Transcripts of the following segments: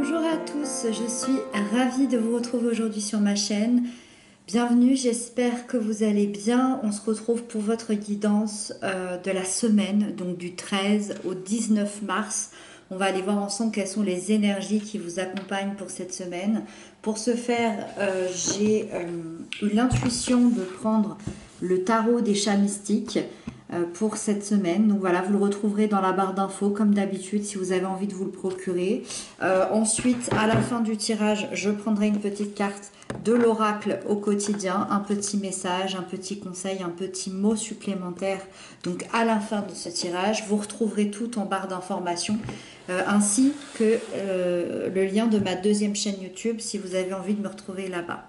Bonjour à tous, je suis ravie de vous retrouver aujourd'hui sur ma chaîne. Bienvenue, j'espère que vous allez bien. On se retrouve pour votre guidance de la semaine, donc du 13 au 19 mars. On va aller voir ensemble quelles sont les énergies qui vous accompagnent pour cette semaine. Pour ce faire, j'ai eu l'intuition de prendre le tarot des chats mystiques pour cette semaine. Donc voilà, vous le retrouverez dans la barre d'infos comme d'habitude si vous avez envie de vous le procurer. Ensuite, à la fin du tirage, je prendrai une petite carte de l'oracle au quotidien, un petit message, un petit conseil, un petit mot supplémentaire. Donc à la fin de ce tirage, vous retrouverez tout en barre d'informations, ainsi que le lien de ma deuxième chaîne YouTube si vous avez envie de me retrouver là-bas.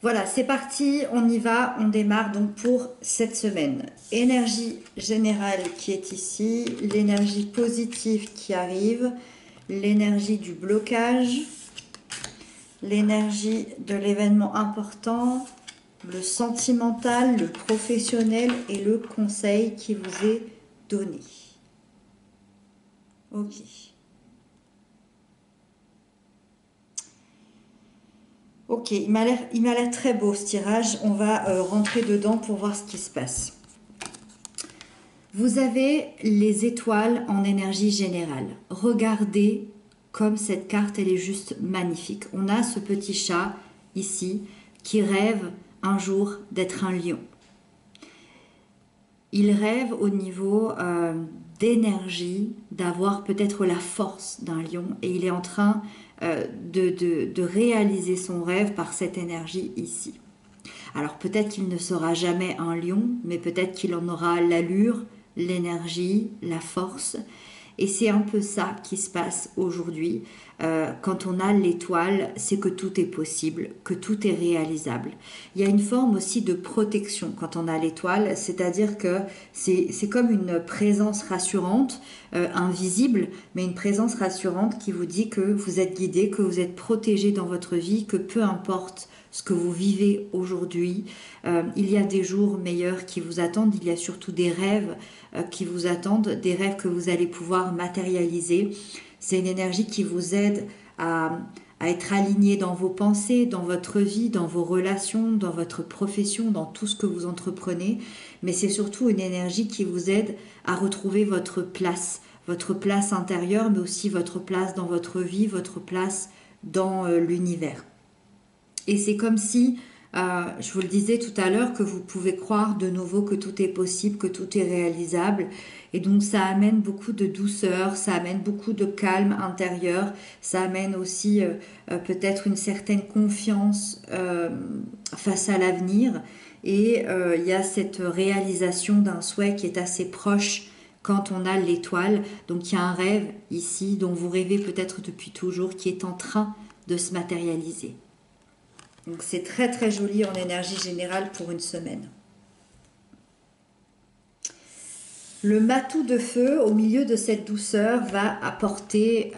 Voilà, c'est parti, on y va, on démarre donc pour cette semaine. Énergie générale qui est ici, l'énergie positive qui arrive, l'énergie du blocage, l'énergie de l'événement important, le sentimental, le professionnel et le conseil qui vous est donné. Ok. Ok, il m'a l'air très beau ce tirage. On va rentrer dedans pour voir ce qui se passe. Vous avez les étoiles en énergie générale. Regardez comme cette carte, elle est juste magnifique. On a ce petit chat ici qui rêve un jour d'être un lion. Il rêve au niveau d'énergie, d'avoir peut-être la force d'un lion et il est en train de réaliser son rêve par cette énergie ici. Alors peut-être qu'il ne sera jamais un lion, mais peut-être qu'il en aura l'allure, l'énergie, la force. Et c'est un peu ça qui se passe aujourd'hui. Quand on a l'étoile, c'est que tout est possible, que tout est réalisable. Il y a une forme aussi de protection quand on a l'étoile, c'est-à-dire que c'est comme une présence rassurante, invisible, mais une présence rassurante qui vous dit que vous êtes guidé, que vous êtes protégé dans votre vie, que peu importe ce que vous vivez aujourd'hui, il y a des jours meilleurs qui vous attendent, il y a surtout des rêves qui vous attendent, des rêves que vous allez pouvoir matérialiser. C'est une énergie qui vous aide à être aligné dans vos pensées, dans votre vie, dans vos relations, dans votre profession, dans tout ce que vous entreprenez. Mais c'est surtout une énergie qui vous aide à retrouver votre place intérieure, mais aussi votre place dans votre vie, votre place dans l'univers. Et c'est comme si, je vous le disais tout à l'heure, que vous pouvez croire de nouveau que tout est possible, que tout est réalisable. Et donc ça amène beaucoup de douceur, ça amène beaucoup de calme intérieur, ça amène aussi peut-être une certaine confiance face à l'avenir. Et il y a cette réalisation d'un souhait qui est assez proche quand on a l'étoile. Donc il y a un rêve ici dont vous rêvez peut-être depuis toujours qui est en train de se matérialiser. Donc c'est très très joli en énergie générale pour une semaine. Le matou de feu au milieu de cette douceur va apporter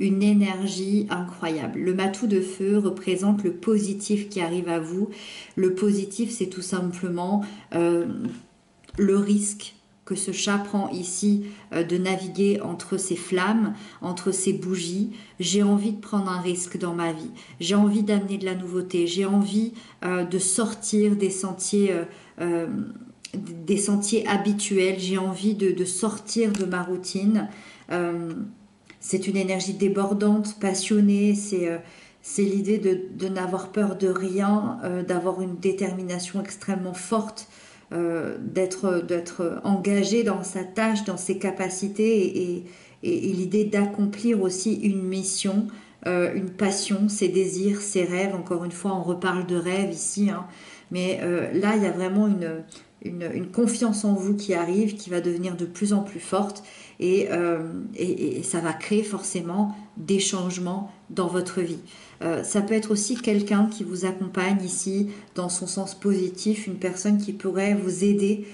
une énergie incroyable. Le matou de feu représente le positif qui arrive à vous. Le positif, c'est tout simplement le risque que ce chat prend ici de naviguer entre ces flammes, entre ces bougies. J'ai envie de prendre un risque dans ma vie. J'ai envie d'amener de la nouveauté. J'ai envie de sortir des sentiers habituels. J'ai envie de sortir de ma routine. C'est une énergie débordante, passionnée. C'est l'idée de n'avoir peur de rien, d'avoir une détermination extrêmement forte, d'être engagé dans sa tâche, dans ses capacités et l'idée d'accomplir aussi une mission, une passion, ses désirs, ses rêves. Encore une fois, on reparle de rêves ici, hein, mais là, il y a vraiment une confiance en vous qui arrive, qui va devenir de plus en plus forte et ça va créer forcément des changements dans votre vie. Ça peut être aussi quelqu'un qui vous accompagne ici dans son sens positif, une personne qui pourrait vous aider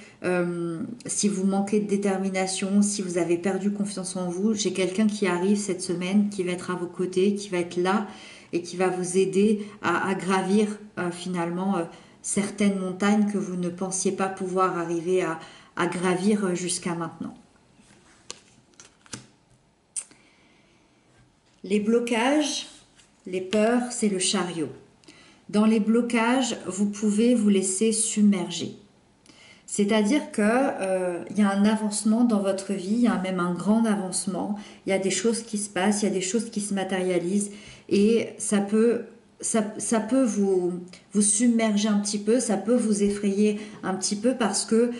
si vous manquez de détermination, si vous avez perdu confiance en vous. J'ai quelqu'un qui arrive cette semaine, qui va être à vos côtés, qui va être là et qui va vous aider à gravir finalement certaines montagnes que vous ne pensiez pas pouvoir arriver à gravir jusqu'à maintenant. Les blocages, les peurs, c'est le chariot. Dans les blocages, vous pouvez vous laisser submerger. C'est-à-dire que il y a un avancement dans votre vie, il y a même un grand avancement, il y a des choses qui se passent, il y a des choses qui se matérialisent et ça peut vous submerger un petit peu, ça peut vous effrayer un petit peu parce que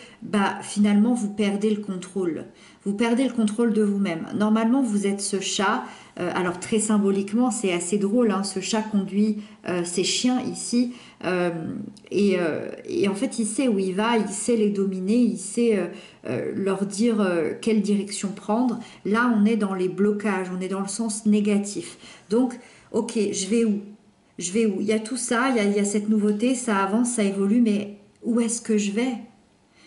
finalement vous perdez le contrôle. Vous perdez le contrôle de vous-même. Normalement, vous êtes ce chat. Alors très symboliquement, c'est assez drôle. Hein, ce chat conduit ses chiens ici. Et en fait, il sait où il va, il sait les dominer, il sait leur dire quelle direction prendre. Là, on est dans les blocages, on est dans le sens négatif. Donc, ok, je vais où? Je vais où? Il y a tout ça, il y a cette nouveauté, ça avance, ça évolue, mais où est-ce que je vais?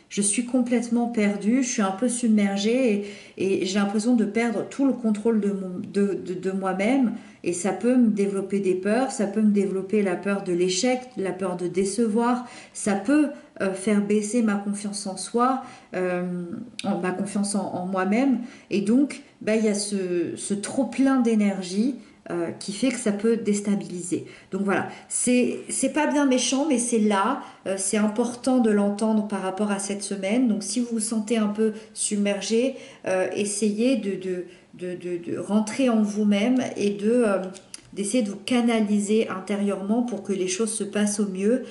Je suis complètement perdue, je suis un peu submergée et j'ai l'impression de perdre tout le contrôle de moi-même. Et ça peut me développer des peurs, ça peut me développer la peur de l'échec, la peur de décevoir, ça peut faire baisser ma confiance en soi, ma confiance en moi-même. Et donc, il y a ce trop-plein d'énergie qui fait que ça peut déstabiliser. Donc voilà, c'est pas bien méchant, mais c'est là, c'est important de l'entendre par rapport à cette semaine. Donc si vous vous sentez un peu submergé, essayez de rentrer en vous-même et d'essayer de vous canaliser intérieurement pour que les choses se passent au mieux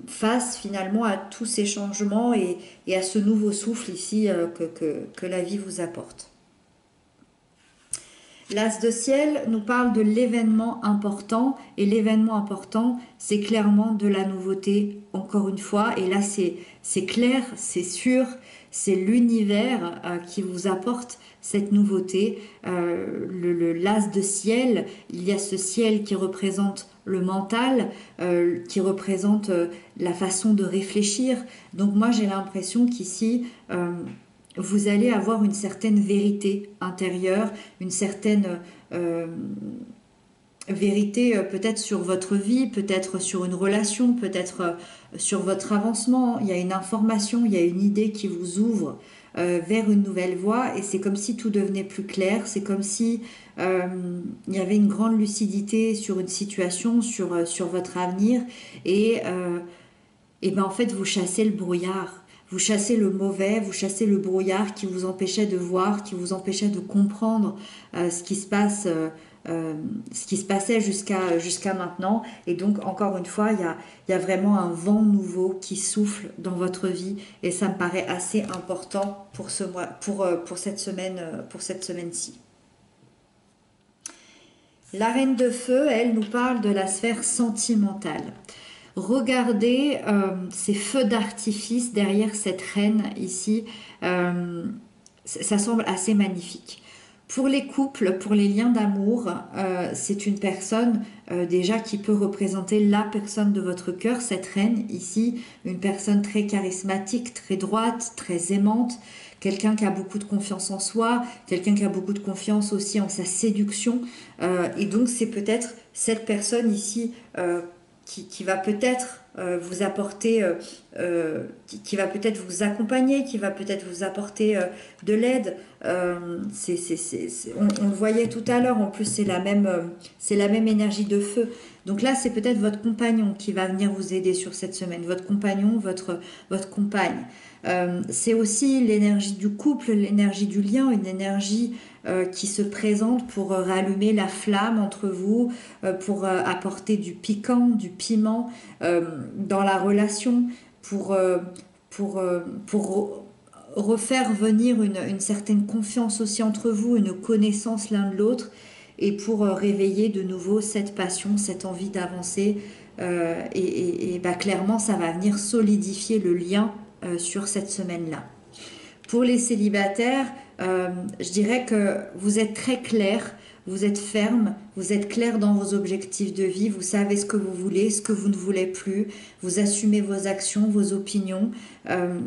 face finalement à tous ces changements et à ce nouveau souffle ici que la vie vous apporte. L'As de ciel nous parle de l'événement important et l'événement important c'est clairement de la nouveauté encore une fois et là c'est clair, c'est sûr, c'est l'univers qui vous apporte cette nouveauté. L'As de ciel, il y a ce ciel qui représente le mental, qui représente la façon de réfléchir. Donc moi j'ai l'impression qu'ici vous allez avoir une certaine vérité intérieure, une certaine vérité peut-être sur votre vie, peut-être sur une relation, peut-être sur votre avancement. Il y a une information, il y a une idée qui vous ouvre vers une nouvelle voie et c'est comme si tout devenait plus clair, c'est comme si il y avait une grande lucidité sur une situation, sur votre avenir et en fait vous chassez le brouillard. Vous chassez le mauvais, vous chassez le brouillard qui vous empêchait de voir, qui vous empêchait de comprendre ce qui se passe, ce qui se passait jusqu'à maintenant. Et donc, encore une fois, il y a vraiment un vent nouveau qui souffle dans votre vie. Et ça me paraît assez important pour ce mois, pour cette semaine-ci. La reine de feu, elle nous parle de la sphère sentimentale. Regardez ces feux d'artifice derrière cette reine ici, ça semble assez magnifique. Pour les couples, pour les liens d'amour, c'est une personne déjà qui peut représenter la personne de votre cœur, cette reine ici, une personne très charismatique, très droite, très aimante, quelqu'un qui a beaucoup de confiance en soi, quelqu'un qui a beaucoup de confiance aussi en sa séduction, et donc c'est peut-être cette personne ici qui va peut-être vous apporter, qui va peut-être vous accompagner, qui va peut-être vous apporter de l'aide. On le voyait tout à l'heure, en plus c'est la même énergie de feu. Donc là, c'est peut-être votre compagnon qui va venir vous aider sur cette semaine, votre compagnon, votre compagne. C'est aussi l'énergie du couple, l'énergie du lien, une énergie qui se présente pour rallumer la flamme entre vous, pour apporter du piquant, du piment dans la relation, pour refaire venir une certaine confiance aussi entre vous, une connaissance l'un de l'autre, et pour réveiller de nouveau cette passion, cette envie d'avancer. Clairement, ça va venir solidifier le lien sur cette semaine-là. Pour les célibataires, je dirais que vous êtes très clair, vous êtes ferme, vous êtes clair dans vos objectifs de vie, vous savez ce que vous voulez, ce que vous ne voulez plus, vous assumez vos actions, vos opinions,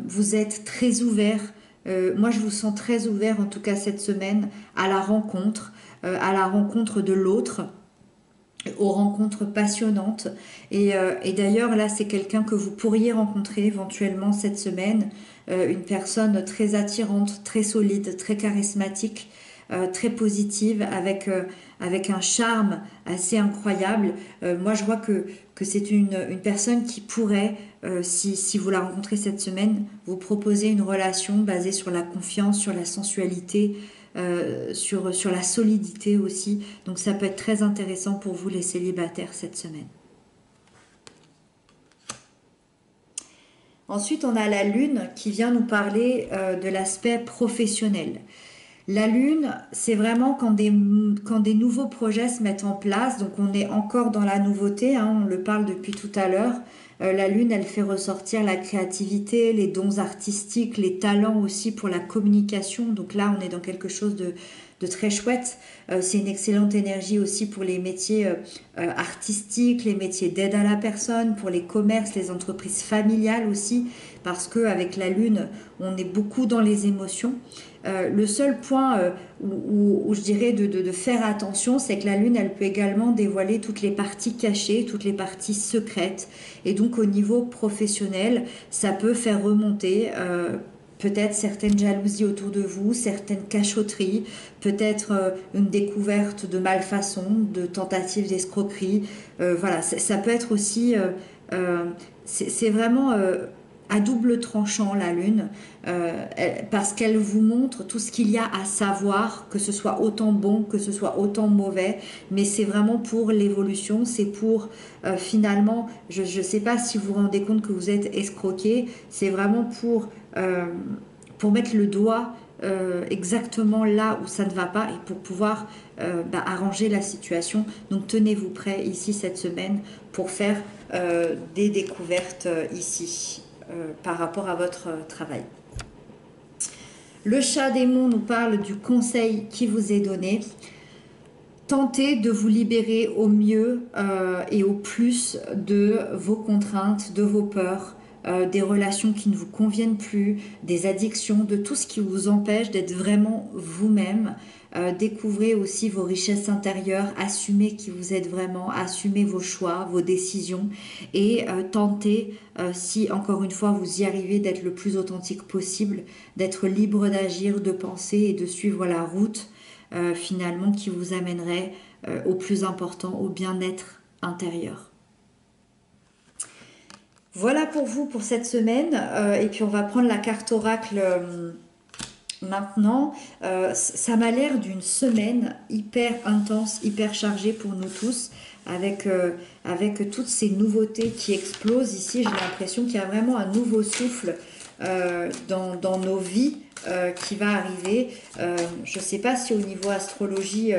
vous êtes très ouvert. Moi, je vous sens très ouvert, en tout cas cette semaine, à la rencontre de l'autre, aux rencontres passionnantes. Et d'ailleurs, là, c'est quelqu'un que vous pourriez rencontrer éventuellement cette semaine, une personne très attirante, très solide, très charismatique, très positive, avec un charme assez incroyable. Moi, je vois que c'est une personne qui pourrait, si vous la rencontrez cette semaine, vous proposer une relation basée sur la confiance, sur la sensualité, sur la solidité aussi. Donc ça peut être très intéressant pour vous les célibataires cette semaine. Ensuite, on a la Lune qui vient nous parler de l'aspect professionnel. La Lune, c'est vraiment quand des nouveaux projets se mettent en place, donc on est encore dans la nouveauté, hein, on le parle depuis tout à l'heure. La Lune, elle fait ressortir la créativité, les dons artistiques, les talents aussi pour la communication. Donc là, on est dans quelque chose de très chouette. C'est une excellente énergie aussi pour les métiers artistiques, les métiers d'aide à la personne, pour les commerces, les entreprises familiales aussi, parce qu'avec la Lune, on est beaucoup dans les émotions. Le seul point où je dirais de faire attention, c'est que la Lune, elle peut également dévoiler toutes les parties cachées, toutes les parties secrètes. Et donc au niveau professionnel, ça peut faire remonter peut-être certaines jalousies autour de vous, certaines cachotteries, peut-être une découverte de malfaçon, de tentatives d'escroquerie. Voilà, ça peut être aussi... c'est vraiment... à double tranchant la Lune, parce qu'elle vous montre tout ce qu'il y a à savoir, que ce soit autant bon, que ce soit autant mauvais, mais c'est vraiment pour l'évolution, c'est pour finalement, je ne sais pas si vous vous rendez compte que vous êtes escroqué, c'est vraiment pour mettre le doigt exactement là où ça ne va pas et pour pouvoir arranger la situation. Donc tenez-vous prêts ici cette semaine pour faire des découvertes ici. Par rapport à votre travail. Le chat démon nous parle du conseil qui vous est donné. Tentez de vous libérer au mieux et au plus de vos contraintes, de vos peurs, des relations qui ne vous conviennent plus, des addictions, de tout ce qui vous empêche d'être vraiment vous-même. Découvrez aussi vos richesses intérieures, assumez qui vous êtes vraiment, assumez vos choix, vos décisions et tentez, si encore une fois vous y arrivez, d'être le plus authentique possible, d'être libre d'agir, de penser et de suivre la route finalement qui vous amènerait au plus important, au bien-être intérieur. Voilà pour vous pour cette semaine et puis on va prendre la carte oracle maintenant. Ça m'a l'air d'une semaine hyper intense, hyper chargée pour nous tous avec toutes ces nouveautés qui explosent ici. J'ai l'impression qu'il y a vraiment un nouveau souffle dans nos vies qui va arriver. Je ne sais pas si au niveau astrologie,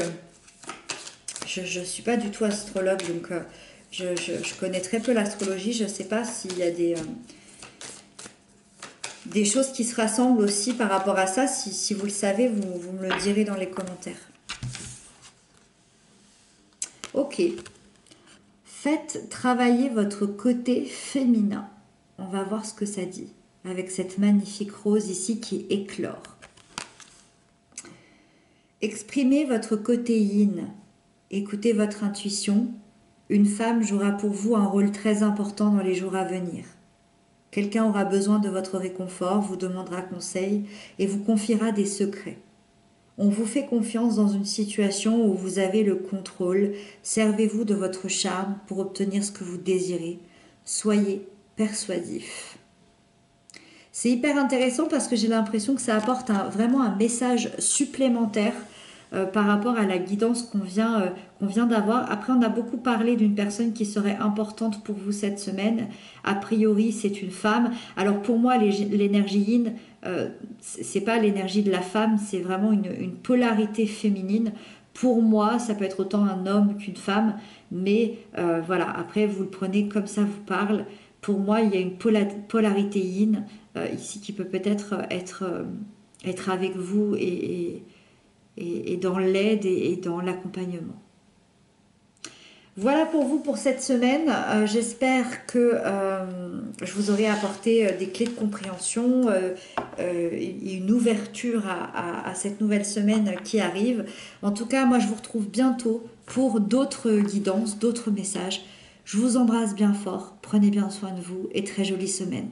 je ne suis pas du tout astrologue, donc je connais très peu l'astrologie. Je ne sais pas s'il y a des choses qui se rassemblent aussi par rapport à ça. Si vous le savez, vous me le direz dans les commentaires. Ok. Faites travailler votre côté féminin. On va voir ce que ça dit avec cette magnifique rose ici qui éclore. Exprimez votre côté yin. Écoutez votre intuition. Une femme jouera pour vous un rôle très important dans les jours à venir. Quelqu'un aura besoin de votre réconfort, vous demandera conseil et vous confiera des secrets. On vous fait confiance dans une situation où vous avez le contrôle. Servez-vous de votre charme pour obtenir ce que vous désirez. Soyez persuasif. C'est hyper intéressant parce que j'ai l'impression que ça apporte vraiment un message supplémentaire par rapport à la guidance qu'on vient d'avoir. Après, on a beaucoup parlé d'une personne qui serait importante pour vous cette semaine. A priori, c'est une femme. Alors pour moi, l'énergie yin, c'est pas l'énergie de la femme, c'est vraiment une polarité féminine. Pour moi, ça peut être autant un homme qu'une femme, mais voilà, après, vous le prenez comme ça vous parle. Pour moi, il y a une polarité yin ici qui peut peut-être être avec vous et dans l'aide et dans l'accompagnement. Voilà pour vous pour cette semaine. J'espère que je vous aurai apporté des clés de compréhension et une ouverture à cette nouvelle semaine qui arrive. En tout cas, moi je vous retrouve bientôt pour d'autres guidances, d'autres messages. Je vous embrasse bien fort, prenez bien soin de vous et très jolie semaine.